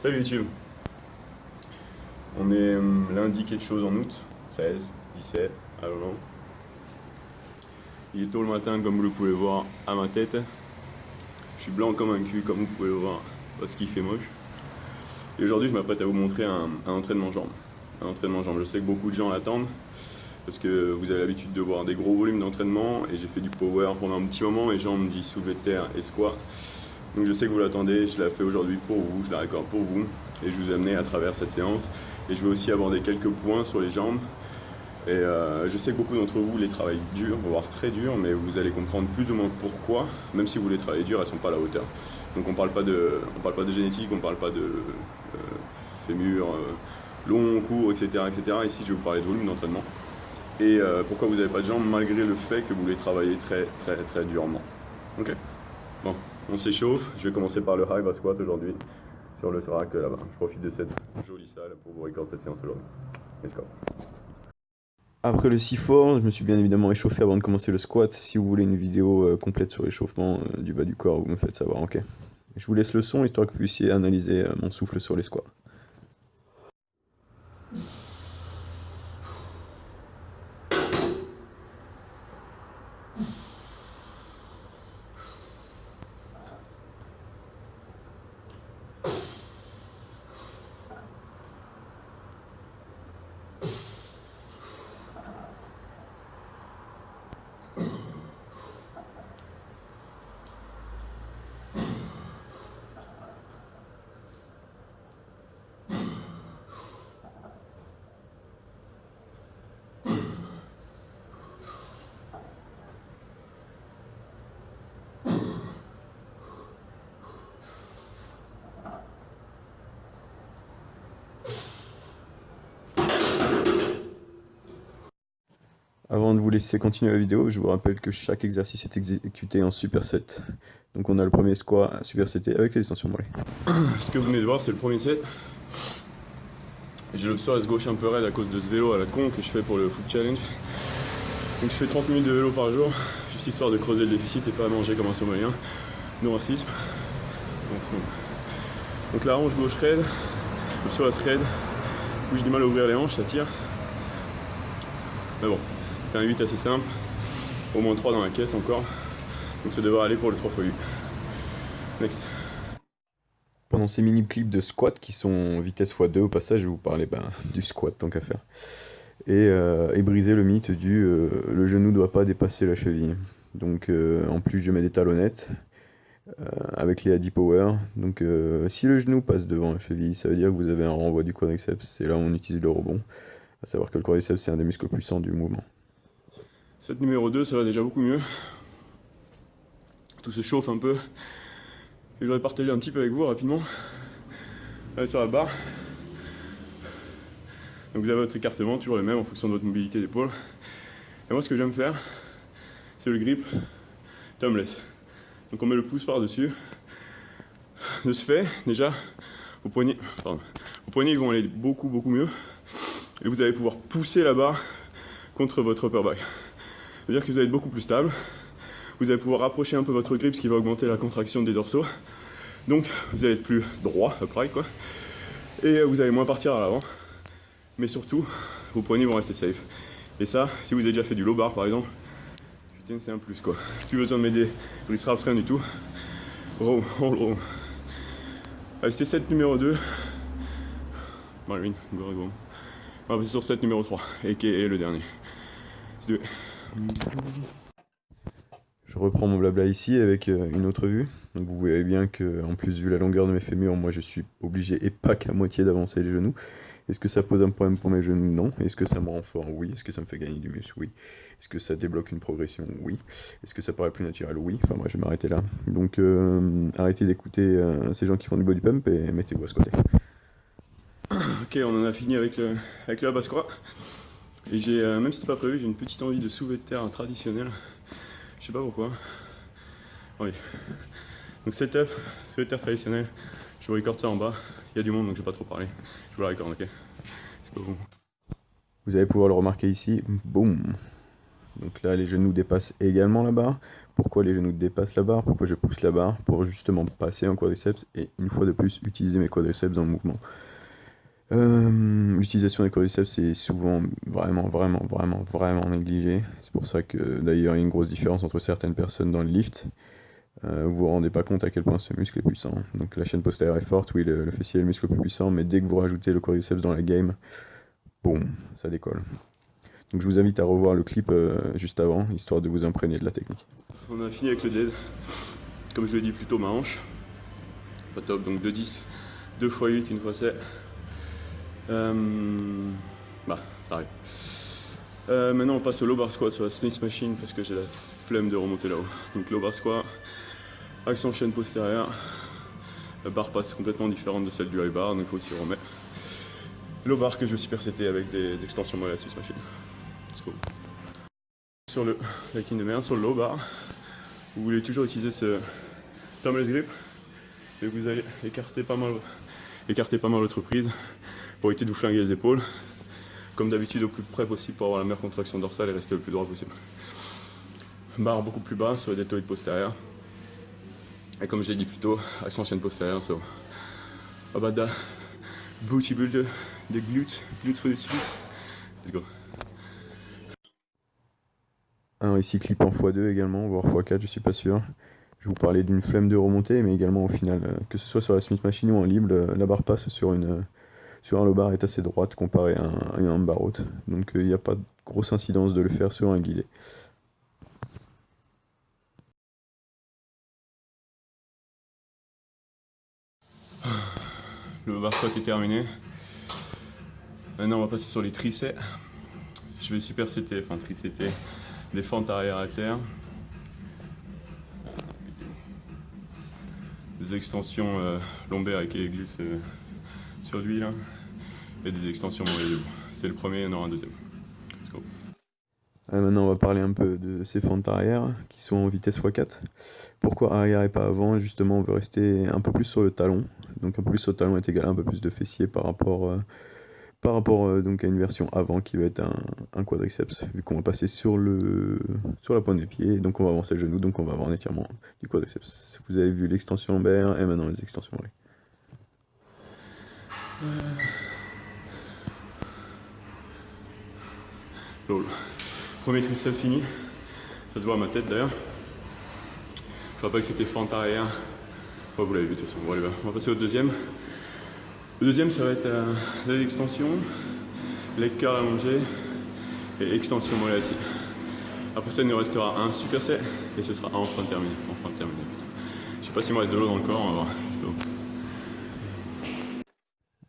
Salut YouTube. On est lundi quelque chose en août, 16, 17, I don't know. Il est tôt le matin comme vous le pouvez voir à ma tête. Je suis blanc comme un cul comme vous pouvez le voir parce qu'il fait moche. Et aujourd'hui je m'apprête à vous montrer un entraînement jambes. Un entraînement jambes. Je sais que beaucoup de gens l'attendent parce que vous avez l'habitude de voir des gros volumes d'entraînement et j'ai fait du power pendant un petit moment et jambes dit soulevé de terre et squat. Donc je sais que vous l'attendez, je la fais aujourd'hui pour vous, je la récorde pour vous et je vous ai amené à travers cette séance. Et je vais aussi aborder quelques points sur les jambes. Et je sais que beaucoup d'entre vous les travaillent dur, voire très dur, mais vous allez comprendre plus ou moins pourquoi, même si vous les travaillez dur, elles ne sont pas à la hauteur. Donc on parle pas de génétique, on parle pas de fémur long, court, etc., etc. Ici je vais vous parler de volume d'entraînement. Et pourquoi vous n'avez pas de jambes malgré le fait que vous les travaillez très très très durement. Ok. Bon, on s'échauffe. Je vais commencer par le high squat aujourd'hui sur le rack là-bas. Je profite de cette jolie salle pour vous recorder cette séance aujourd'hui. Let's go. Après le C4, je me suis bien évidemment échauffé avant de commencer le squat. Si vous voulez une vidéo complète sur l'échauffement du bas du corps, vous me faites savoir, ok. Je vous laisse le son histoire que vous puissiez analyser mon souffle sur les squats. Avant de vous laisser continuer la vidéo, je vous rappelle que chaque exercice est exécuté en superset. Donc on a le premier squat superseté avec les extensions mollets. Ce que vous venez de voir, c'est le premier set. J'ai le psoas gauche un peu raide à cause de ce vélo à la con que je fais pour le foot challenge. Donc je fais 30 minutes de vélo par jour, juste histoire de creuser le déficit et pas manger comme un somalien. No racisme. Donc la hanche gauche raide, le psoas raide. Oui, j'ai du mal à ouvrir les hanches, ça tire. Mais bon, c'est un 8 assez simple. Au moins 3 dans la caisse encore. Donc ça devrait aller pour le 3x8. Next. Pendant ces mini clips de squat qui sont vitesse x2 au passage, je vais vous parler du squat tant qu'à faire. Et briser le mythe du le genou ne doit pas dépasser la cheville. Donc en plus je mets des talonnettes avec les Adi Power. Donc si le genou passe devant la cheville, ça veut dire que vous avez un renvoi du quadriceps. C'est là où on utilise le rebond. À savoir que le quadriceps c'est un des muscles puissants du mouvement. Set numéro 2, ça va déjà beaucoup mieux. Tout se chauffe un peu. Et je voudrais partager un petit peu avec vous rapidement. Allez sur la barre. Donc vous avez votre écartement, toujours le même en fonction de votre mobilité d'épaule. Et moi ce que j'aime faire, c'est le grip thumbless. Donc on met le pouce par-dessus. De ce fait, déjà, vos poignets ils vont aller beaucoup mieux. Et vous allez pouvoir pousser la barre contre votre upper back. C'est-à-dire que vous allez être beaucoup plus stable. Vous allez pouvoir rapprocher un peu votre grip, ce qui va augmenter la contraction des dorsaux. Donc vous allez être plus droit, upright quoi. Et vous allez moins partir à l'avant. Mais surtout, vos poignets vont rester safe. Et ça, si vous avez déjà fait du low bar par exemple, putain c'est un plus quoi. Plus besoin de m'aider, wrist straps, rien du tout. Row, row. Allez, c'était set numéro 2. Marine, go. On va passer sur set numéro 3, aka le dernier. Je reprends mon blabla ici avec une autre vue. Donc vous voyez bien que, en plus vu la longueur de mes fémurs, moi je suis obligé et pas qu'à moitié d'avancer les genoux. Est-ce que ça pose un problème pour mes genoux? Non. Est-ce que ça me rend fort? Oui. Est-ce que ça me fait gagner du muscle? Oui. Est-ce que ça débloque une progression? Oui. Est-ce que ça paraît plus naturel? Oui. Enfin moi je vais m'arrêter là. Donc arrêtez d'écouter ces gens qui font du body pump et mettez-vous à squatter. Ok, on en a fini avec le bas squat. Et j'ai, même si c'était pas prévu, j'ai une petite envie de soulever de terre traditionnel. Je sais pas pourquoi. Oui. Donc setup, soulevé de terre traditionnel. Je vous recorde ça en bas. Il y a du monde donc je vais pas trop parler. Je vous la recorde, ok. Let's go. Vous allez pouvoir le remarquer ici. Boum. Donc là, les genoux dépassent également la barre. Pourquoi les genoux dépassent la barre? Pourquoi je pousse la barre? Pour justement passer en quadriceps et une fois de plus utiliser mes quadriceps dans le mouvement. L'utilisation des quadriceps est souvent vraiment négligée. C'est pour ça que d'ailleurs il y a une grosse différence entre certaines personnes dans le lift. Vous vous rendez pas compte à quel point ce muscle est puissant. Donc la chaîne postérieure est forte, oui, le fessier est le muscle le plus puissant, mais dès que vous rajoutez le quadriceps dans la game, boum, ça décolle. Donc je vous invite à revoir le clip juste avant, histoire de vous imprégner de la technique. On a fini avec le dead. Comme je l'ai dit plus tôt, ma hanche. Pas top, donc 2-10, 2 x 8, 1 x 7. Bah, ça arrive. Maintenant on passe au low bar squat sur la Smith Machine parce que j'ai la flemme de remonter là-haut. Donc low bar squat, action chaîne postérieure. La barre passe complètement différente de celle du high bar, donc il faut s'y remettre. Low bar que je vais supersetter avec des extensions mollets à la Smith Machine. Let's go. Sur le liking de merde, sur le low bar, vous voulez toujours utiliser ce thumbless grip, mais vous allez écarter pas mal votre prise pour éviter de vous flinguer les épaules. Comme d'habitude, au plus près possible pour avoir la meilleure contraction dorsale et rester le plus droit possible. Barre beaucoup plus bas sur les deltoïdes postérieurs. Et comme je l'ai dit plus tôt, action chaîne postérieure sur Abada, booty build des glutes for the Swiss. Let's go. Alors ici clip en x2 également, voire x4, je suis pas sûr. Je vais vous parler d'une flemme de remontée, mais également au final, que ce soit sur la Smith Machine ou en libre, la barre passe sur un low bar est assez droite comparé à un bar haute. Donc il n'y a pas de grosse incidence de le faire sur un guidé. Le bar squat est terminé. Maintenant on va passer sur les triceps. Je vais supersetter, tricetter des fentes arrière à terre. Des extensions lombaires avec les glutes sur lui là. Et des extensions mollets debout. C'est le premier, il y en aura un deuxième. Let's go. Maintenant on va parler un peu de ces fentes arrière qui sont en vitesse x4. Pourquoi arrière et pas avant? Justement on veut rester un peu plus sur le talon. Donc un peu plus sur le talon est égal à un peu plus de fessier par rapport donc à une version avant qui va être un quadriceps, vu qu'on va passer sur la pointe des pieds, donc on va avancer le genou, donc on va avoir un étirement du quadriceps. Vous avez vu l'extension lombaire et maintenant les extensions mollets. Lol. Premier triceps fini, ça se voit à ma tête d'ailleurs. Je crois pas que c'était fente arrière. Ouais, vous l'avez vu de toute façon, bon, allez, on va passer au deuxième. Le deuxième ça va être des extensions, leg curl allongé et extension mollet assis. Après ça il nous restera un superset et ce sera enfin terminé. Je sais pas s'il me reste de l'eau dans le corps, on va voir.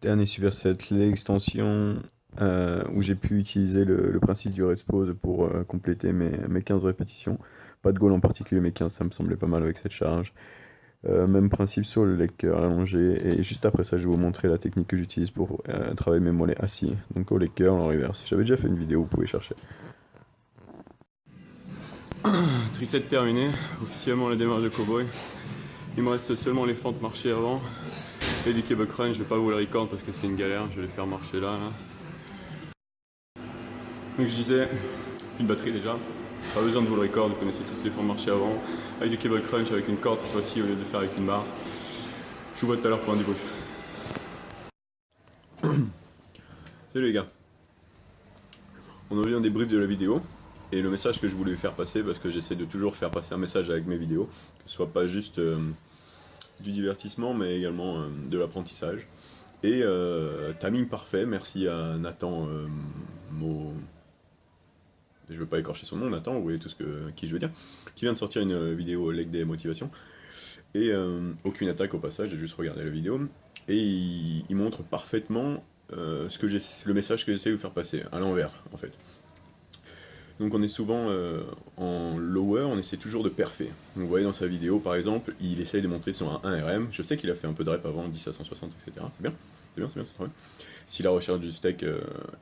Dernier superset, l'extension où j'ai pu utiliser le principe du rest pause pour compléter mes 15 répétitions. Pas de goal en particulier, mais 15 ça me semblait pas mal avec cette charge. Même principe sur le leg curl allongé, et juste après ça je vais vous montrer la technique que j'utilise pour travailler mes mollets assis, donc au leg curl en reverse. J'avais déjà fait une vidéo, vous pouvez chercher. Tricep terminé, officiellement la démarche de cowboy. Il me reste seulement les fentes marcher avant et du cable crunch. Je vais pas vous le record parce que c'est une galère, je vais les faire marcher là. Donc je disais, une batterie déjà, pas besoin de vous le record, vous connaissez tous les fentes marcher avant, avec du cable crunch avec une corde cette fois-ci au lieu de faire avec une barre. Je vous vois tout à l'heure pour un débrief. Salut les gars. On revient des débrief de la vidéo. Et le message que je voulais faire passer, parce que j'essaie de toujours faire passer un message avec mes vidéos, que ce soit pas juste du divertissement, mais également de l'apprentissage. Et timing parfait, merci à Nathan je veux pas écorcher son nom, Nathan, vous voyez qui je veux dire, qui vient de sortir une vidéo leg day motivation. Et aucune attaque au passage, j'ai juste regardé la vidéo. Et il montre parfaitement le message que j'essaie de vous faire passer, à l'envers en fait. Donc on est souvent en lower, on essaie toujours de perfer. Donc vous voyez dans sa vidéo par exemple, il essaye de monter son 1 RM. Je sais qu'il a fait un peu de rep avant, 10 à 160, etc. C'est bien, c'est très bien. Si la recherche du steak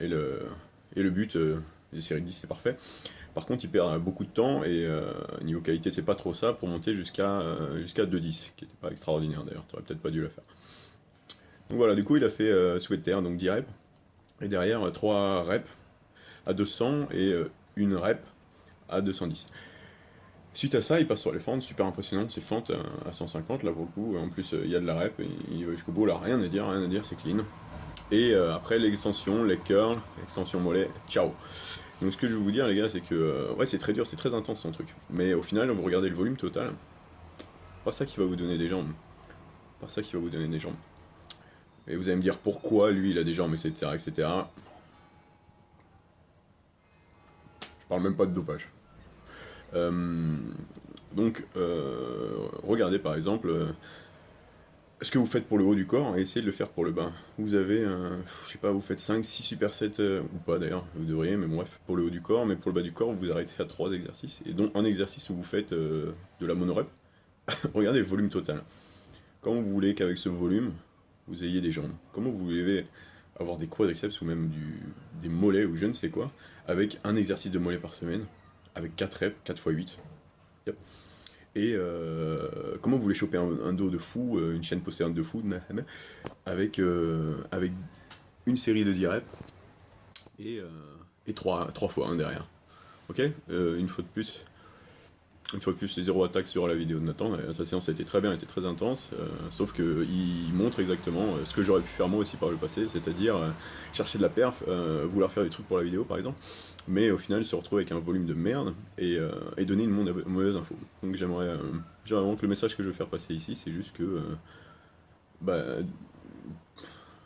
et le but des séries de 10, c'est parfait. Par contre il perd beaucoup de temps et niveau qualité c'est pas trop ça pour monter jusqu'à 2-10, qui n'était pas extraordinaire d'ailleurs, tu aurais peut-être pas dû la faire. Donc voilà, du coup il a fait souhait terre, donc 10 reps, et derrière 3 reps à 200 et une rep à 210. Suite à ça, il passe sur les fentes, super impressionnant, ces fentes à 150 là pour le coup, en plus il y a de la rep, il va jusqu'au bout là, rien à dire, c'est clean. Et après l'extension, les curls, extension mollet, ciao. Donc ce que je vais vous dire les gars, c'est que ouais c'est très dur, c'est très intense son truc. Mais au final, vous regardez le volume total, pas ça qui va vous donner des jambes. Pas ça qui va vous donner des jambes. Et vous allez me dire pourquoi lui il a des jambes, etc. etc. Je parle même pas de dopage. Euh, donc regardez par exemple ce que vous faites pour le haut du corps et essayez de le faire pour le bas. Vous avez, je sais pas, vous faites 5-6 supersets, ou pas d'ailleurs, vous devriez, mais bon, bref, pour le haut du corps, mais pour le bas du corps, vous vous arrêtez à 3 exercices, et dont un exercice où vous faites de la monorep. Regardez le volume total. Comment vous voulez qu'avec ce volume, vous ayez des jambes? Comment vous voulez avoir des quadriceps ou même des mollets ou je ne sais quoi, avec un exercice de mollet par semaine, avec 4 reps, 4 x 8. Yep. Et comment vous voulez choper un dos de fou, une chaîne postérieure de fou, avec une série de 10 reps et 3 fois un derrière. Ok. Une fois de plus, les 0 attaques sur la vidéo de Nathan. Sa séance a été très bien, elle était très intense, sauf qu'il montre exactement ce que j'aurais pu faire moi aussi par le passé, c'est-à-dire chercher de la perf, vouloir faire des trucs pour la vidéo par exemple, mais au final se retrouver avec un volume de merde et donner une mauvaise info. Donc j'aimerais vraiment que le message que je veux faire passer ici, c'est juste que bah,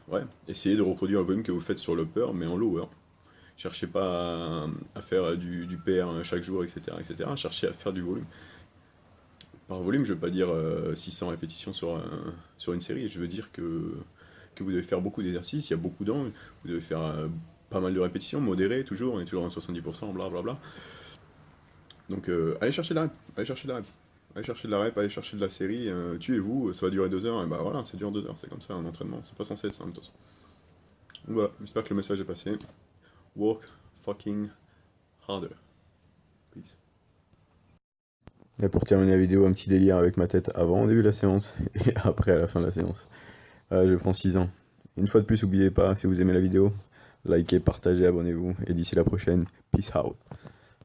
ouais, essayez de reproduire le volume que vous faites sur l'upper, mais en lower. Cherchez pas à faire du PR chaque jour, etc., etc. Cherchez à faire du volume. Par volume, je veux pas dire 600 répétitions sur une série, je veux dire que vous devez faire beaucoup d'exercices, il y a beaucoup d'angles, vous devez faire pas mal de répétitions, modérées toujours, on est toujours à 70%, blablabla. Donc allez chercher de la rep, allez chercher de la rep. Allez chercher de la rep, allez chercher de la série, tuez-vous, ça va durer 2 heures, et bah voilà, ça dure 2 heures, c'est comme ça un entraînement, c'est pas censé être ça en même temps. Donc voilà, j'espère que le message est passé. Work fucking harder. Peace. Et pour terminer la vidéo, un petit délire avec ma tête avant le début de la séance et après à la fin de la séance. Je prends 6 ans. Une fois de plus, n'oubliez pas, si vous aimez la vidéo, likez, partagez, abonnez-vous. Et d'ici la prochaine, peace out.